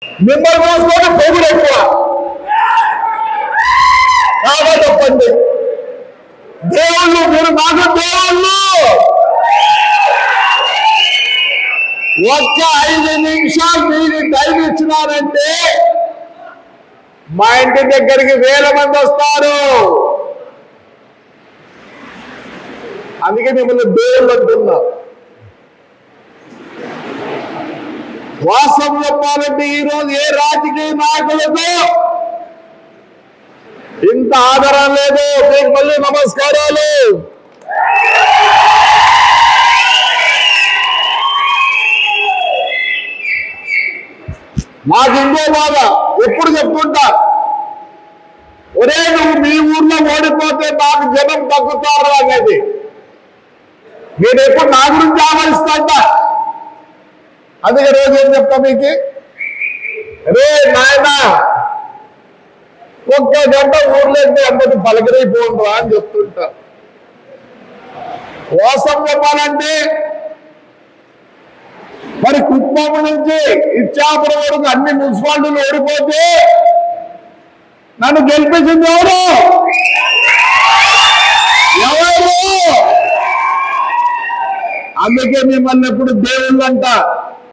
మిమ్మల్ని చూసుకుంటే పొగుడు ఎక్కువ కాదా చెప్పండి. దేవుళ్ళు మీరు నాకు దేవుళ్ళు. ఒక్క 5 నిమిషాలు మీరు టైం ఇచ్చినారంటే మా ఇంటి దగ్గరికి 1000 మంది వస్తారు. అందుకే మిమ్మల్ని దేవుళ్ళు అంటున్నా. వాస్తవం చెప్పాలంటే ఈరోజు ఏ రాజకీయ నాయకులకు ఇంత ఆదరణ లేదు. మీకు మళ్ళీ నమస్కారాలు. నాకు ఇంకో బాధ ఎప్పుడు చెప్తుంటా, ఒరే నువ్వు మీ ఊర్లో ఓడిపోతే నాకు జనం తగ్గుతారు అనేది. నేను ఎప్పుడు నా గురించి ఆలోచిస్తా. అందుకే రోజు ఏం చెప్తా మీకు, రే నాయన ఒక్క గంట ఊర్లో అందరినీ పలకరైపోండ్రా అని చెప్తుంటా. వాస్తవం చెప్పాలంటే మరి కుప్పం నుంచి ఇచ్చాపురం వరకు అన్ని మున్సిపాలిటీలు ఓడిపోతే నన్ను గెలిపించింది ఎవరు? అందుకే మిమ్మల్ని ఎప్పుడు దేవుళ్ళు అంట.